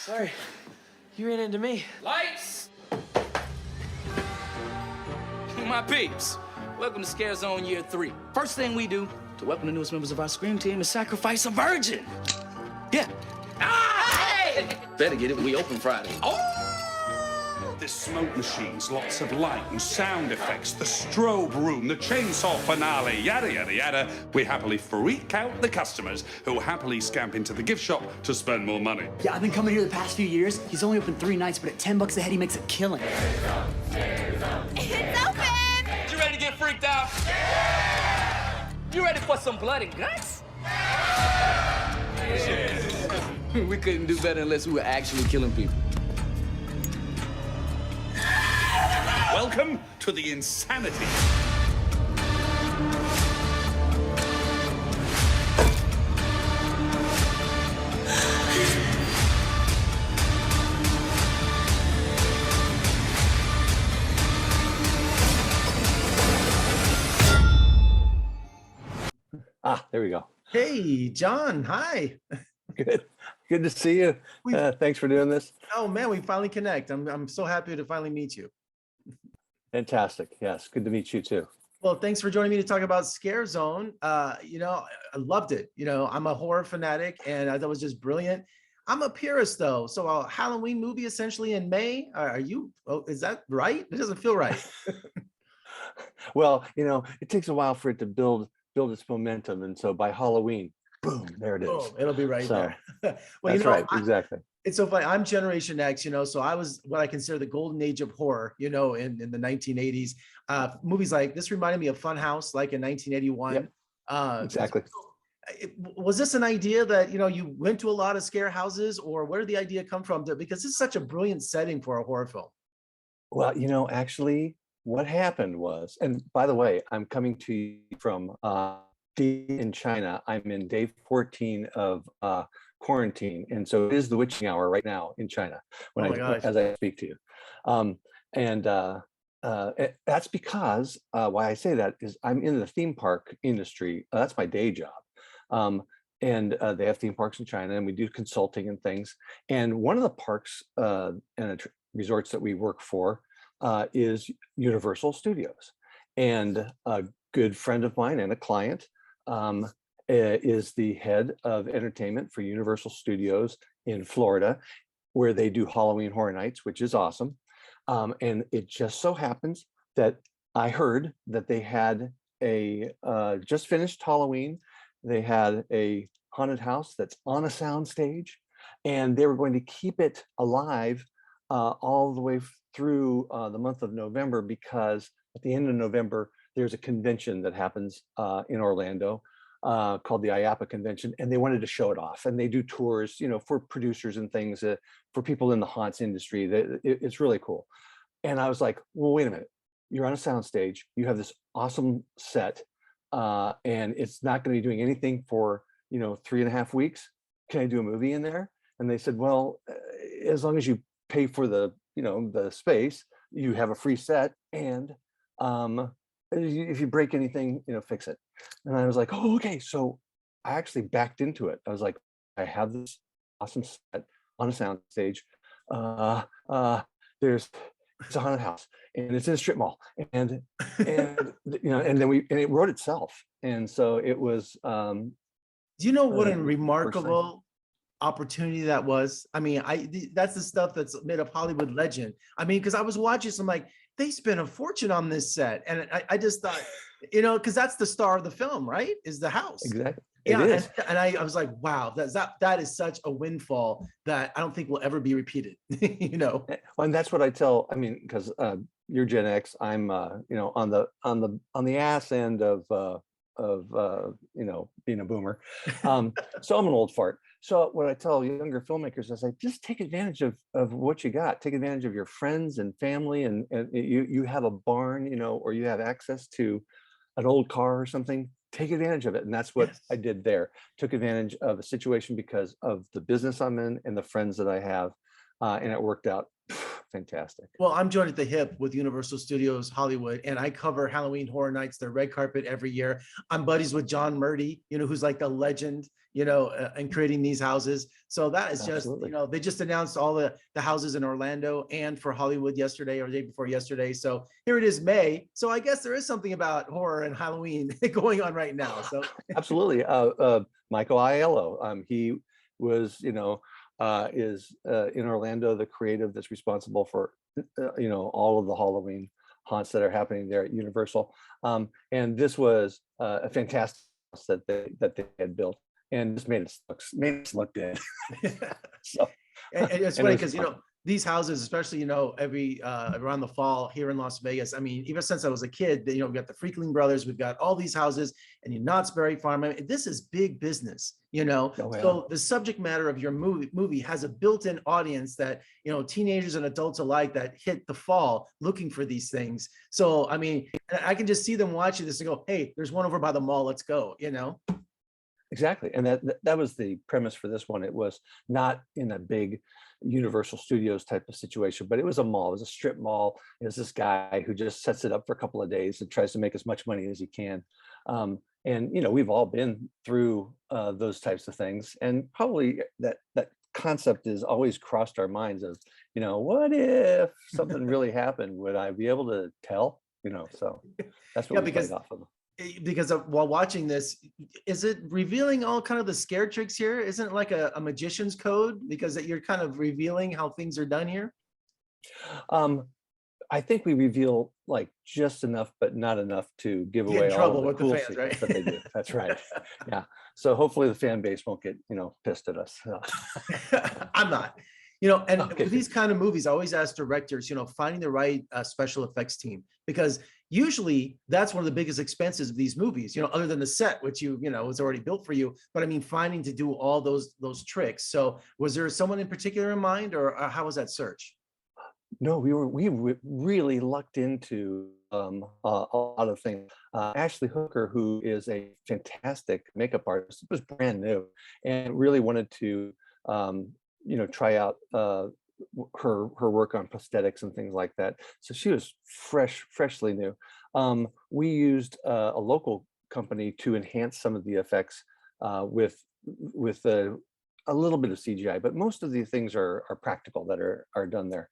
Sorry, you ran into me. Lights! My peeps, welcome to Scare Zone Year 3. First thing we do to welcome the newest members of our Scream team is sacrifice a virgin. Yeah. Ah! Hey! Better get it when we open Friday. Oh! There's smoke machines, lots of light and sound effects, the strobe room, the chainsaw finale, yada, yada, yada. We happily freak out the customers who happily scamp into the gift shop to spend more money. Yeah, I've been coming here the past few years. He's only open 3 nights, but at $10 a head, he makes a killing. It's open! You ready to get freaked out? Yeah! You ready for some blood and guts? Yeah. We couldn't do better unless we were actually killing people. Welcome to the insanity. There we go. Hey, John. Hi. Good to see you. Thanks for doing this. Oh man, we finally connect. I'm so happy to finally meet you. Fantastic. Yes, good to meet you too. Well, thanks for joining me to talk about Scare Zone. I loved it. I'm a horror fanatic, and I thought it was just brilliant. I'm a purist though, so a Halloween movie essentially in May. Are you? Oh, is that right? It doesn't feel right. Well, it takes a while for it to build its momentum, and so by Halloween, boom, there it is. Boom, it'll be right there. Well, that's right, exactly. It's so funny. I'm Generation X, so I was what I consider the golden age of horror, in the 1980s. Movies like this reminded me of Funhouse, like in 1981. Yep, exactly. Was this an idea that, you went to a lot of scare houses, or where did the idea come from? Because it's such a brilliant setting for a horror film. Well, actually, what happened was, and by the way, I'm coming to you from in China. I'm in day 14 of quarantine, and so it is the witching hour right now in China as I speak to you. That's because why I say that is I'm in the theme park industry. That's my day job. They have theme parks in China, and we do consulting and things. And one of the parks and resorts that we work for is Universal Studios. And a good friend of mine and a client is the head of entertainment for Universal Studios in Florida, where they do Halloween Horror Nights, which is awesome. And it just so happens that I heard that they had just finished Halloween. They had a haunted house that's on a sound stage, and they were going to keep it alive all the way through the month of November, because at the end of November, there's a convention that happens in Orlando called the IAPA convention, and they wanted to show it off. And they do tours, for producers and things, for people in the haunts industry. It's really cool. And I was like, well, wait a minute. You're on a sound stage. You have this awesome set, and it's not going to be doing anything for 3.5 weeks. Can I do a movie in there? And they said, well, as long as you pay for the space, you have a free set, and if you break anything, fix it. And I was like, oh, okay. So I actually backed into it. I was like, I have this awesome set on a sound stage. It's a haunted house, and it's in a strip mall, and and it wrote itself. And so it was. Do you know what a remarkable opportunity that was? I mean, that's the stuff that's made of Hollywood legend. I mean, because I was watching some, like, they spent a fortune on this set, and I just thought, because that's the star of the film, right? Is the house. Exactly. Yeah, it is. And I was like, wow, that is such a windfall that I don't think will ever be repeated. Well, and that's what I tell. I mean, because you're Gen X, I'm on the ass end of being a boomer. So I'm an old fart. So what I tell younger filmmakers is, like, just take advantage of what you got. Take advantage of your friends and family, and you have a barn, or you have access to an old car or something. Take advantage of it. And that's what I did there. Took advantage of a situation because of the business I'm in and the friends that I have. And it worked out fantastic. Well, I'm joined at the hip with Universal Studios Hollywood, and I cover Halloween Horror Nights, their red carpet every year. I'm buddies with John Murdy, who's like the legend, in creating these houses. So that is just, Absolutely. they just announced all the houses in Orlando and for Hollywood yesterday or the day before yesterday. So here it is, May. So I guess there is something about horror and Halloween going on right now. So Absolutely. Michael Aiello, he was, is in Orlando, the creative that's responsible for, all of the Halloween haunts that are happening there at Universal. And this was a fantastic house that they had built, and just made us look good. So, and it's and funny it was because fun. these houses, especially every around the fall here in Las Vegas. I mean, even since I was a kid, we've got the Freakling brothers, we've got all these houses, and Knott's Berry Farm. I mean, this is big business, Oh, yeah. So the subject matter of your movie has a built-in audience that teenagers and adults alike that hit the fall looking for these things. So I mean, I can just see them watching this and go, "Hey, there's one over by the mall. Let's go." Exactly. And that was the premise for this one. It was not in a big Universal Studios type of situation, but it was a mall. It was a strip mall. It was this guy who just sets it up for a couple of days and tries to make as much money as he can. And we've all been through those types of things, and probably that concept has always crossed our minds of, what if something really happened? Would I be able to tell? So that's what we played off of. Because while watching this, is it revealing all kind of the scare tricks here? Isn't it like a magician's code, because you're kind of revealing how things are done here? I think we reveal like just enough, but not enough to give away all of the cool secrets that they do. That's right. Yeah. So hopefully the fan base won't get, pissed at us. I'm not. And Okay. with these kind of movies, I always ask directors, finding the right special effects team, because usually that's one of the biggest expenses of these movies, other than the set, which was already built for you. But I mean, finding to do all those tricks. So was there someone in particular in mind, or how was that search? No, we really lucked into a lot of things. Ashley Hooker, who is a fantastic makeup artist, was brand new and really wanted to try out her work on prosthetics and things like that. So she was freshly new. We used a local company to enhance some of the effects with a little bit of CGI, but most of the things are practical that are done there.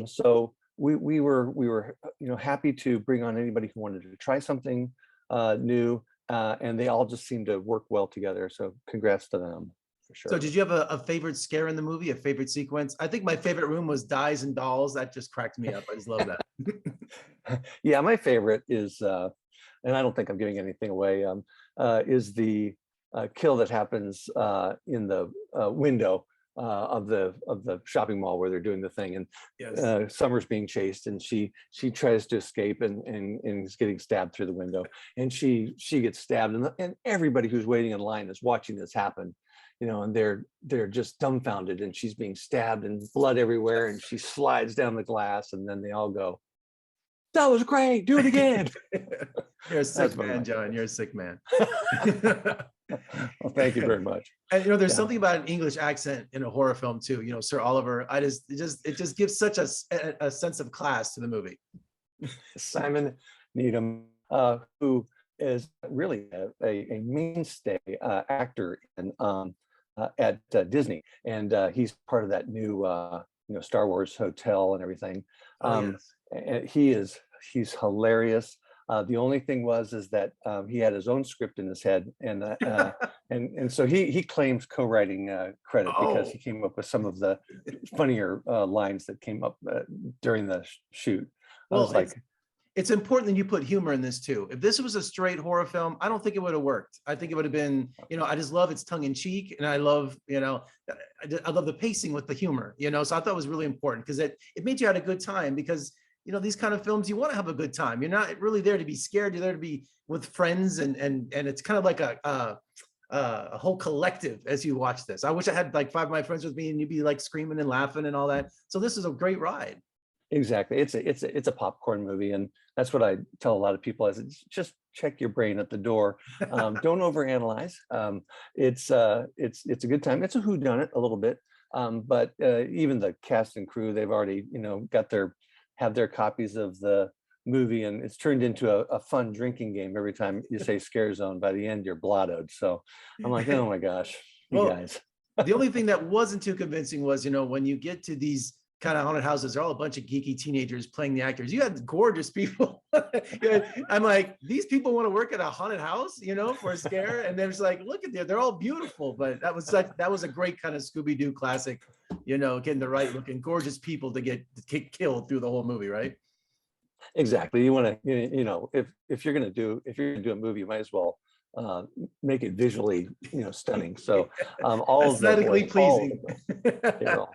So we were happy to bring on anybody who wanted to try something new, and they all just seemed to work well together. So congrats to them. For sure. So did you have a favorite scare in the movie, a favorite sequence? I think my favorite room was Dies and Dolls. That just cracked me up. I just love that. Yeah, my favorite is, and I don't think I'm giving anything away, is the kill that happens in the window of the shopping mall where they're doing the thing, and Yes. Summer's being chased, and she tries to escape and is getting stabbed through the window, and she gets stabbed, and everybody who's waiting in line is watching this happen. And they're just dumbfounded, and she's being stabbed and blood everywhere, and she slides down the glass, and then they all go, "That was great, do it again." You're a sick man, John. You're a sick man. Well, thank you very much. And there's something about an English accent in a horror film too. Sir Oliver. It just gives such a sense of class to the movie. Simon Needham, who is really a mainstay actor at Disney, and he's part of that new Star Wars hotel and everything. And he's hilarious. The only thing is that he had his own script in his head, and so he claims co-writing credit because he came up with some of the funnier lines that came up during the shoot. Well, it's important that you put humor in this too. If this was a straight horror film, I don't think it would have worked. I think it would have been, I just love its tongue in cheek, and I love, I love the pacing with the humor, so I thought it was really important because it made you have a good time, because these kind of films, you want to have a good time. You're not really there to be scared. You're there to be with friends, and it's kind of like a whole collective as you watch this. I wish I had like 5 of my friends with me, and you'd be like screaming and laughing and all that. So this is a great ride. Exactly. It's a popcorn movie, and that's what I tell a lot of people is just check your brain at the door. Don't overanalyze. It's a good time. It's a whodunit a little bit. But even the cast and crew, they've already, have their copies of the movie, and it's turned into a fun drinking game. Every time you say Scare Zone, by the end you're blottoed. So I'm like, oh my gosh, you Well, guys. The only thing that wasn't too convincing was, when you get to these kind of haunted houses, they're all a bunch of geeky teenagers playing the actors. You had gorgeous people. I'm like, these people want to work at a haunted house, for a scare. And they're just like, look at them, they're all beautiful. But that was a great kind of Scooby-Doo classic, getting the right looking gorgeous people to get killed through the whole movie, right? Exactly. You want to, if you're going to do a movie, you might as well make it visually, stunning. So all aesthetically of them, pleasing. they're all